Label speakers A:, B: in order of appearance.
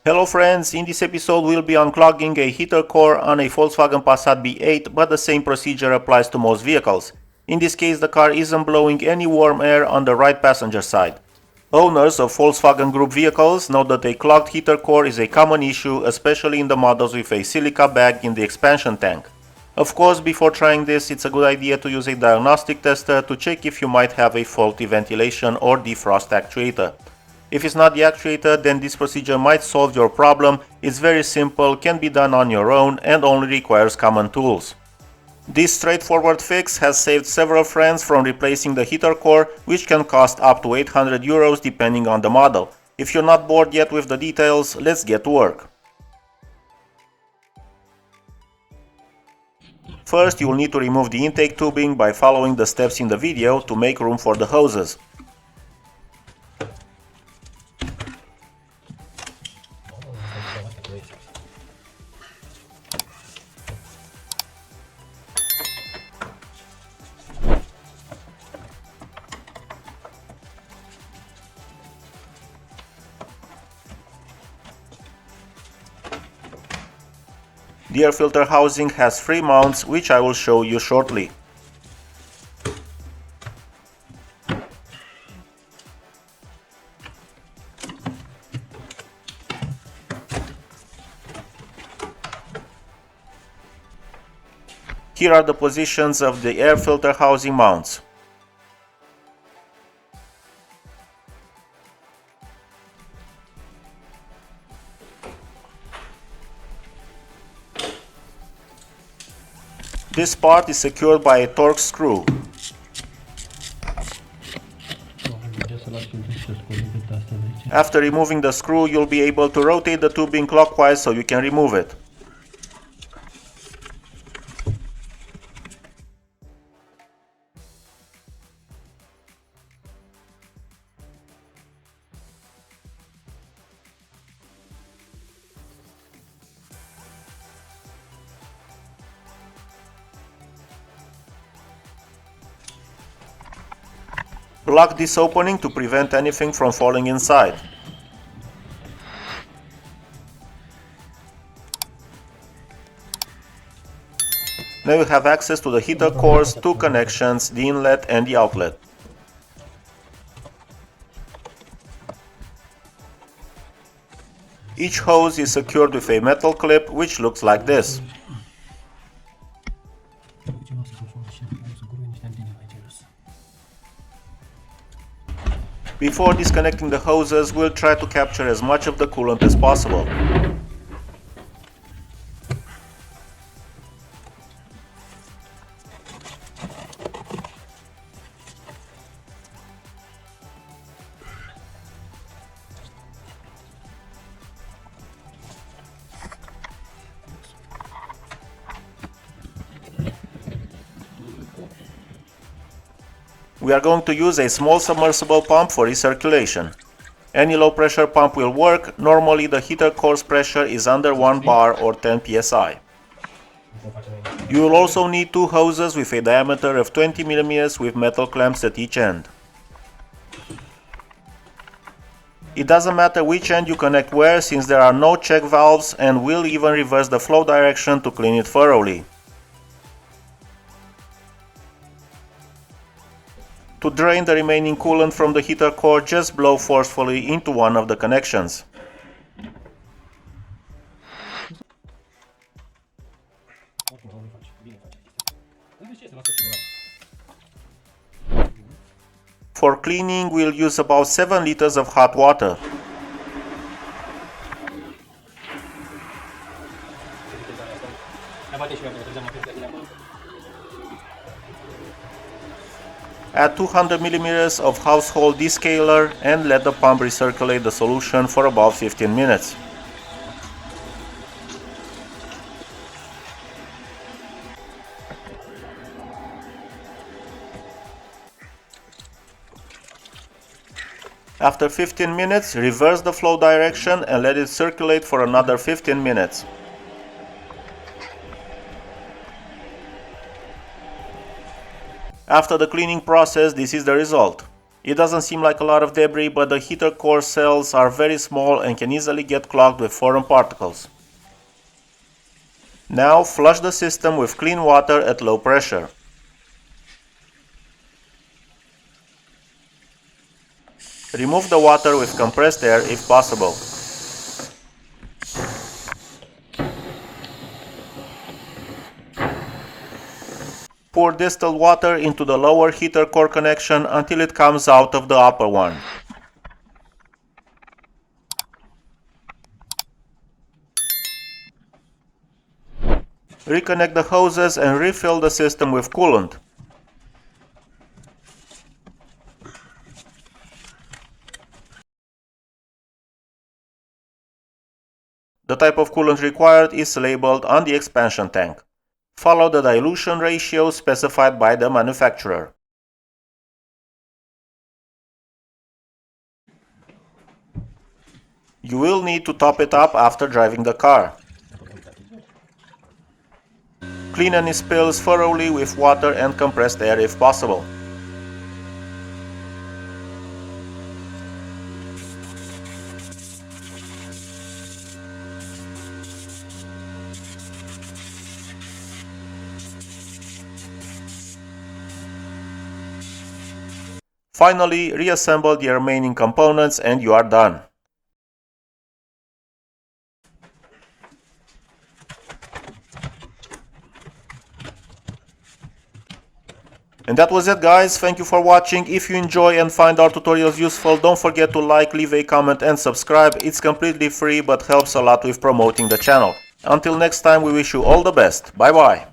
A: Hello friends, in this episode we'll be unclogging a heater core on a Volkswagen Passat B8, but the same procedure applies to most vehicles. In this case the car isn't blowing any warm air on the right passenger side. Owners of Volkswagen Group vehicles know that a clogged heater core is a common issue, especially in the models with a silica bag in the expansion tank. Of course, before trying this, it's a good idea to use a diagnostic tester to check if you might have a faulty ventilation or defrost actuator. If it's not the actuator, then this procedure might solve your problem. It's very simple, can be done on your own, and only requires common tools. This straightforward fix has saved several friends from replacing the heater core, which can cost up to 800 euros depending on the model. If you're not bored yet with the details, let's get to work. First, you will need to remove the intake tubing by following the steps in the video to make room for the hoses. The air filter housing has 3 mounts, which I will show you shortly. Here are the positions of the air filter housing mounts. This part is secured by a Torx screw. After removing the screw, you'll be able to rotate the tubing clockwise so you can remove it. Lock this opening to prevent anything from falling inside. Now you have access to the heater core's 2 connections, the inlet and the outlet. Each hose is secured with a metal clip which looks like this. Before disconnecting the hoses, we'll try to capture as much of the coolant as possible. We are going to use a small submersible pump for recirculation. Any low pressure pump will work. Normally the heater core's pressure is under 1 bar or 10 psi. You will also need 2 hoses with a diameter of 20 mm with metal clamps at each end. It doesn't matter which end you connect where, since there are no check valves, and we'll even reverse the flow direction to clean it thoroughly. To drain the remaining coolant from the heater core, just blow forcefully into one of the connections. For cleaning, we'll use about 7 liters of hot water. Add 200 mm of household descaler and let the pump recirculate the solution for about 15 minutes. After 15 minutes, reverse the flow direction and let it circulate for another 15 minutes. After the cleaning process, this is the result. It doesn't seem like a lot of debris, but the heater core cells are very small and can easily get clogged with foreign particles. Now flush the system with clean water at low pressure. Remove the water with compressed air if possible. Pour distilled water into the lower heater core connection until it comes out of the upper one. Reconnect the hoses and refill the system with coolant. The type of coolant required is labeled on the expansion tank. Follow the dilution ratio specified by the manufacturer. You will need to top it up after driving the car. Clean any spills thoroughly with water and compressed air if possible. Finally, reassemble the remaining components and you are done. And that was it, guys. Thank you for watching. If you enjoy and find our tutorials useful, don't forget to like, leave a comment and subscribe. It's completely free but helps a lot with promoting the channel. Until next time, we wish you all the best. Bye bye.